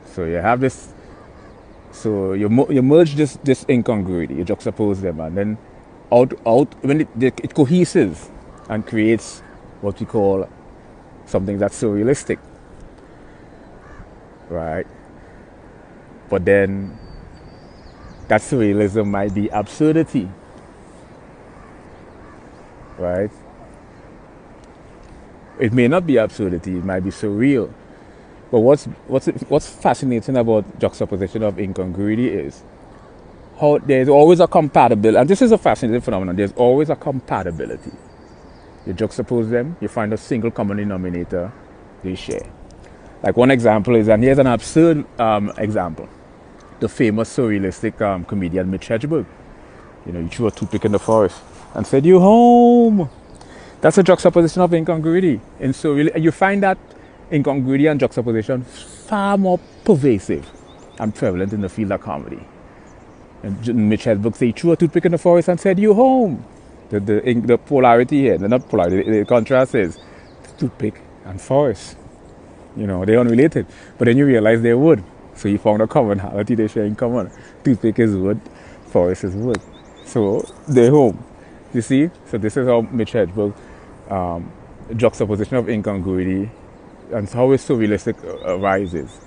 So you have this, so you merge this incongruity, you juxtapose them, and then out when it coheses and creates what we call something that's surrealistic, right? But then that surrealism might be absurdity, right? It may not be absurdity, it might be surreal. But what's fascinating about juxtaposition of incongruity is how there's always a compatibility, and this is a fascinating phenomenon. There's always a compatibility. You juxtapose them, you find a single common denominator they share. Like one example is, and here's an absurd example, the famous surrealistic comedian Mitch Hedberg. You know, he threw a toothpick in the forest and said, "You home." That's a juxtaposition of incongruity. And so you find that incongruity and juxtaposition far more pervasive and prevalent in the field of comedy. And Mitch Hedberg said he threw a toothpick in the forest and said, "You home." The polarity here, not polarity, the contrast is toothpick and forest. You know, they're unrelated. But then you realize they're wood. So you found a commonality they share in common. Toothpick is wood, forest is wood. So they're home. You see? So this is how Mitch Hedberg, juxtaposition of incongruity and how surrealistic arises.